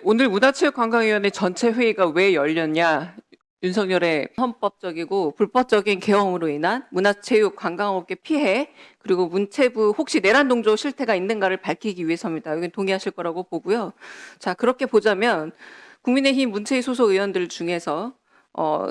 오늘 문화체육관광위원회 전체 회의가 왜 열렸냐? 윤석열의 헌법적이고 불법적인 계엄으로 인한 문화체육관광업계 피해, 그리고 문체부 혹시 내란 동조 실태가 있는가를 밝히기 위해서입니다. 여긴 동의하실 거라고 보고요. 자, 그렇게 보자면 국민의힘 문체위 소속 의원들 중에서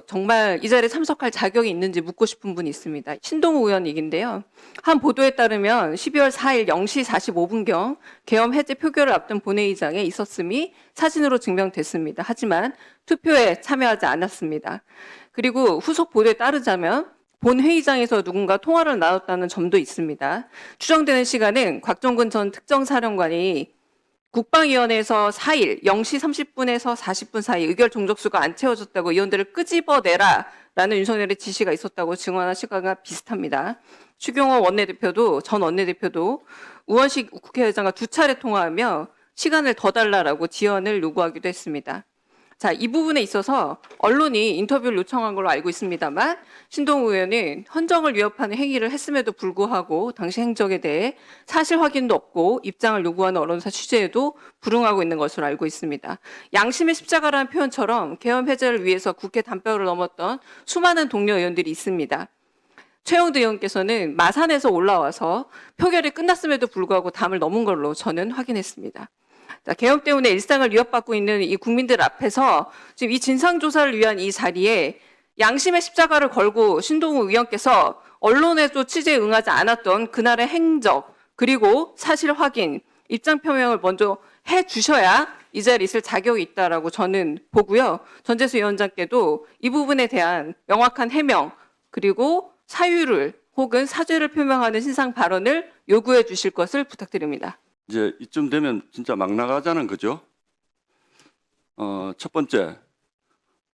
정말 이 자리에 참석할 자격이 있는지 묻고 싶은 분이 있습니다. 신동우 의원 얘기인데요. 한 보도에 따르면 12월 4일 0시 45분경 계엄 해제 표결을 앞둔 본회의장에 있었음이 사진으로 증명됐습니다. 하지만 투표에 참여하지 않았습니다. 그리고 후속 보도에 따르자면 본회의장에서 누군가 통화를 나눴다는 점도 있습니다. 추정되는 시간은 곽종근 전 특정사령관이 국방위원회에서 4일 0시 30분에서 40분 사이 의결 종족수가 안 채워졌다고 의원들을 끄집어내라 라는 윤석열의 지시가 있었다고 증언한 시각과 비슷합니다. 추경호 원내대표도 전 원내대표도 우원식 국회의장과 두 차례 통화하며 시간을 더 달라라고 지연을 요구하기도 했습니다. 자, 이 부분에 있어서 언론이 인터뷰를 요청한 걸로 알고 있습니다만 신동우 의원은 헌정을 위협하는 행위를 했음에도 불구하고 당시 행적에 대해 사실 확인도 없고 입장을 요구하는 언론사 취재에도 불응하고 있는 것으로 알고 있습니다. 양심의 십자가라는 표현처럼 계엄 해제를 위해서 국회 담벼를 넘었던 수많은 동료 의원들이 있습니다. 최영두 의원께서는 마산에서 올라와서 표결이 끝났음에도 불구하고 담을 넘은 걸로 저는 확인했습니다. 자, 계엄 때문에 일상을 위협받고 있는 이 국민들 앞에서 지금 이 진상조사를 위한 이 자리에 양심의 십자가를 걸고 신동우 의원께서 언론에도 취재에 응하지 않았던 그날의 행적, 그리고 사실 확인, 입장 표명을 먼저 해 주셔야 이 자리에 있을 자격이 있다라고 저는 보고요. 전재수 위원장께도 이 부분에 대한 명확한 해명, 그리고 사유를 혹은 사죄를 표명하는 신상 발언을 요구해 주실 것을 부탁드립니다. 이제 이쯤 되면 진짜 막 나가자는 거죠. 첫 번째,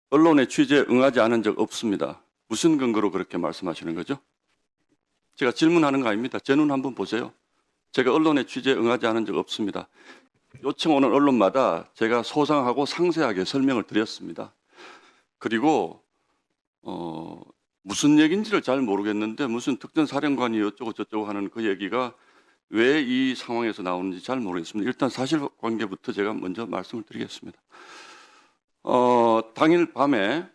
언론의 취재에 응하지 않은 적 없습니다. 무슨 근거로 그렇게 말씀하시는 거죠? 제가 질문하는 거 아닙니다. 제 눈 한번 보세요. 제가 언론의 취재에 응하지 않은 적 없습니다. 요청 오는 언론마다 제가 소상하고 상세하게 설명을 드렸습니다. 그리고 무슨 얘기인지를 잘 모르겠는데 무슨 특전 사령관이 어쩌고 저쩌고 하는 그 얘기가 왜 이 상황에서 나오는지 잘 모르겠습니다. 일단 사실관계부터 제가 먼저 말씀을 드리겠습니다. 당일 밤에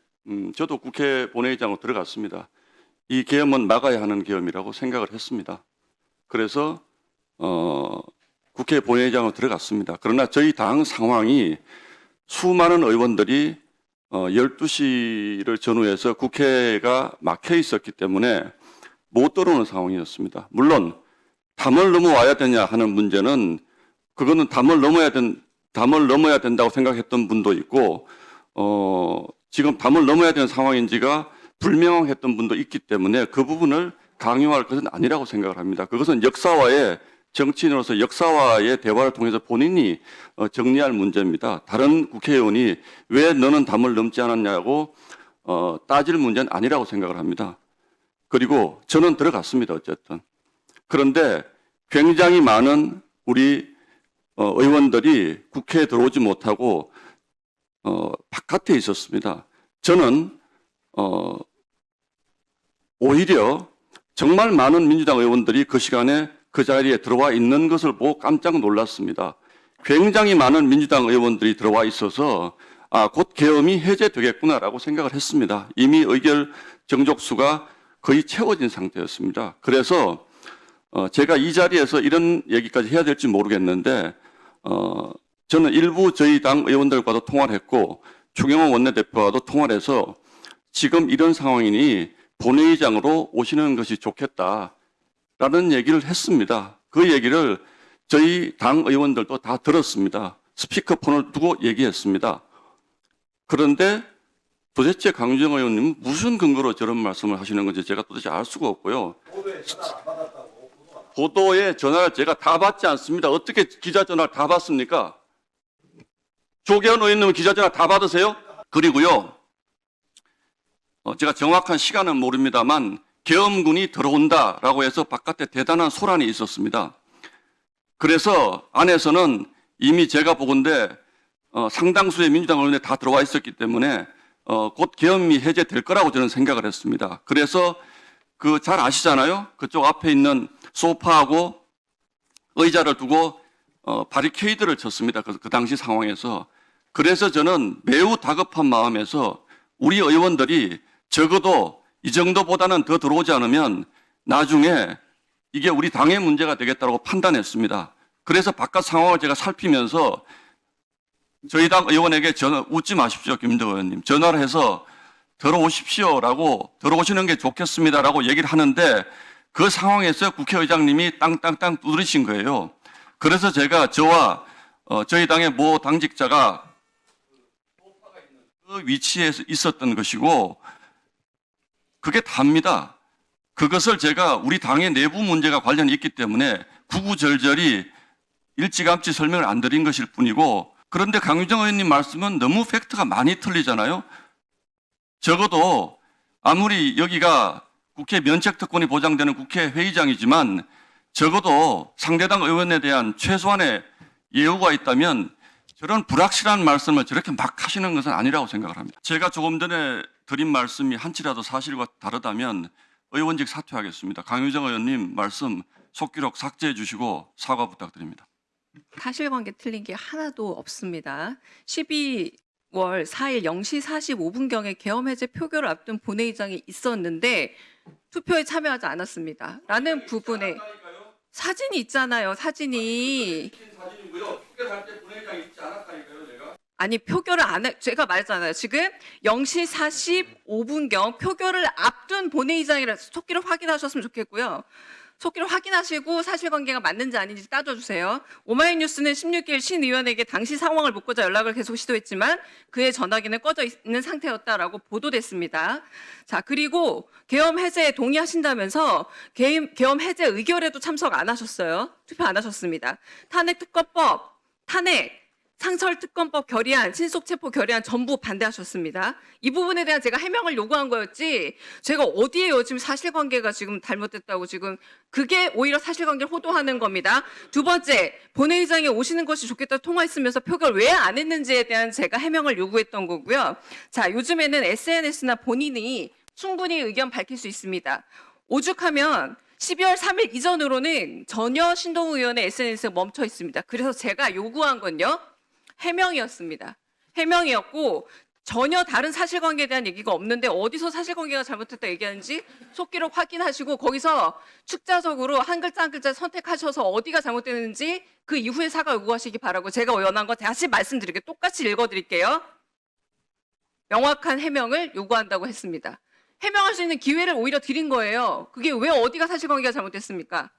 저도 국회 본회의장으로 들어갔습니다. 이 계엄은 막아야 하는 계엄이라고 생각을 했습니다. 그래서 국회 본회의장으로 들어갔습니다. 그러나 저희 당 상황이 수많은 의원들이 12시를 전후해서 국회가 막혀 있었기 때문에 못 들어오는 상황이었습니다. 물론 담을 넘어와야 되냐 하는 문제는 그거는 담을 넘어야 된다고 생각했던 분도 있고 지금 담을 넘어야 되는 상황인지가 불명확했던 분도 있기 때문에 그 부분을 강요할 것은 아니라고 생각을 합니다. 그것은 역사와의 정치인으로서 역사와의 대화를 통해서 본인이 정리할 문제입니다. 다른 국회의원이 왜 너는 담을 넘지 않았냐고 따질 문제는 아니라고 생각을 합니다. 그리고 저는 들어갔습니다. 어쨌든. 그런데 굉장히 많은 우리 의원들이 국회에 들어오지 못하고 바깥에 있었습니다. 저는 오히려 정말 많은 민주당 의원들이 그 시간에 그 자리에 들어와 있는 것을 보고 깜짝 놀랐습니다. 굉장히 많은 민주당 의원들이 들어와 있어서 곧 계엄이 해제되겠구나라고 생각을 했습니다. 이미 의결 정족수가 거의 채워진 상태였습니다. 그래서 제가 이 자리에서 이런 얘기까지 해야 될지 모르겠는데 저는 일부 저희 당 의원들과도 통화를 했고 추경호 원내대표와도 통화를 해서 지금 이런 상황이니 본회의장으로 오시는 것이 좋겠다라는 얘기를 했습니다. 그 얘기를 저희 당 의원들도 다 들었습니다. 스피커폰을 두고 얘기했습니다. 그런데 도대체 강주정 의원님은 무슨 근거로 저런 말씀을 하시는 건지 제가 도대체 알 수가 없고요. 보도에 전화를 제가 다 받지 않습니다. 어떻게 기자 전화를 다 받습니까? 조계현 의원님은 기자 전화 다 받으세요? 그리고요, 제가 정확한 시간은 모릅니다만 계엄군이 들어온다라고 해서 바깥에 대단한 소란이 있었습니다. 그래서 안에서는 이미 제가 보건대 상당수의 민주당 의원들이 다 들어와 있었기 때문에 곧 계엄이 해제될 거라고 저는 생각을 했습니다. 그래서 그 잘 아시잖아요. 그쪽 앞에 있는 소파하고 의자를 두고 바리케이드를 쳤습니다. 그 당시 상황에서 그래서 저는 매우 다급한 마음에서 우리 의원들이 적어도 이 정도보다는 더 들어오지 않으면 나중에 이게 우리 당의 문제가 되겠다고 판단했습니다. 그래서 바깥 상황을 제가 살피면서 저희 당 의원에게 웃지 마십시오, 김인덕 의원님. 전화를 해서 들어오십시오라고, 들어오시는 게 좋겠습니다라고 얘기를 하는데 그 상황에서 국회의장님이 땅땅땅 두드리신 거예요. 그래서 제가 저와 저희 당의 모 당직자가 그 위치에 있었던 것이고 그게 답니다. 그것을 제가 우리 당의 내부 문제가 관련이 있기 때문에 구구절절히 일찌감치 설명을 안 드린 것일 뿐이고, 그런데 강유정 의원님 말씀은 너무 팩트가 많이 틀리잖아요. 적어도 아무리 여기가 국회 면책특권이 보장되는 국회 회의장이지만 적어도 상대당 의원에 대한 최소한의 예우가 있다면 저런 불확실한 말씀을 저렇게 막 하시는 것은 아니라고 생각을 합니다. 제가 조금 전에 드린 말씀이 한치라도 사실과 다르다면 의원직 사퇴하겠습니다. 강유정 의원님 말씀 속기록 삭제해 주시고 사과 부탁드립니다. 사실관계 틀린 게 하나도 없습니다. 12월 4일 0시 45분경에 계엄 해제 표결을 앞둔 본회의장이 있었는데 투표에 참여하지 않았습니다. 라는 부분에 사진이 있잖아요. 사진이. 아니 표결을 안 해, 제가 말했잖아요. 지금 0시 45분경 표결을 앞둔 본회의장이라서 속기록 확인하셨으면 좋겠고요. 속기록 확인하시고 사실관계가 맞는지 아닌지 따져주세요. 오마이뉴스는 16일 신 의원에게 당시 상황을 묻고자 연락을 계속 시도했지만 그의 전화기는 꺼져 있는 상태였다라고 보도됐습니다. 자, 그리고 계엄 해제에 동의하신다면서 계엄 해제 의결에도 참석 안 하셨어요. 투표 안 하셨습니다. 탄핵특검법, 탄핵, 상설특검법 결의안, 신속체포 결의안 전부 반대하셨습니다. 이 부분에 대한 제가 해명을 요구한 거였지 제가 어디에요 지금 사실관계가 지금 잘못됐다고 지금 그게 오히려 사실관계를 호도하는 겁니다. 두 번째, 본회의장에 오시는 것이 좋겠다 통화했으면서 표결 왜 안 했는지에 대한 제가 해명을 요구했던 거고요. 자, 요즘에는 SNS나 본인이 충분히 의견 밝힐 수 있습니다. 오죽하면 12월 3일 이전으로는 전혀 신동우 의원의 SNS가 멈춰 있습니다. 그래서 제가 요구한 건요. 해명이었습니다. 해명이었고 전혀 다른 사실관계에 대한 얘기가 없는데 어디서 사실관계가 잘못됐다 얘기하는지 속기록 확인하시고 거기서 축자적으로 한 글자 한 글자 선택하셔서 어디가 잘못됐는지 그 이후에 사과 요구하시기 바라고 제가 원한 거 다시 말씀드릴게요. 똑같이 읽어드릴게요. 명확한 해명을 요구한다고 했습니다. 해명할 수 있는 기회를 오히려 드린 거예요. 그게 왜 어디가 사실관계가 잘못됐습니까?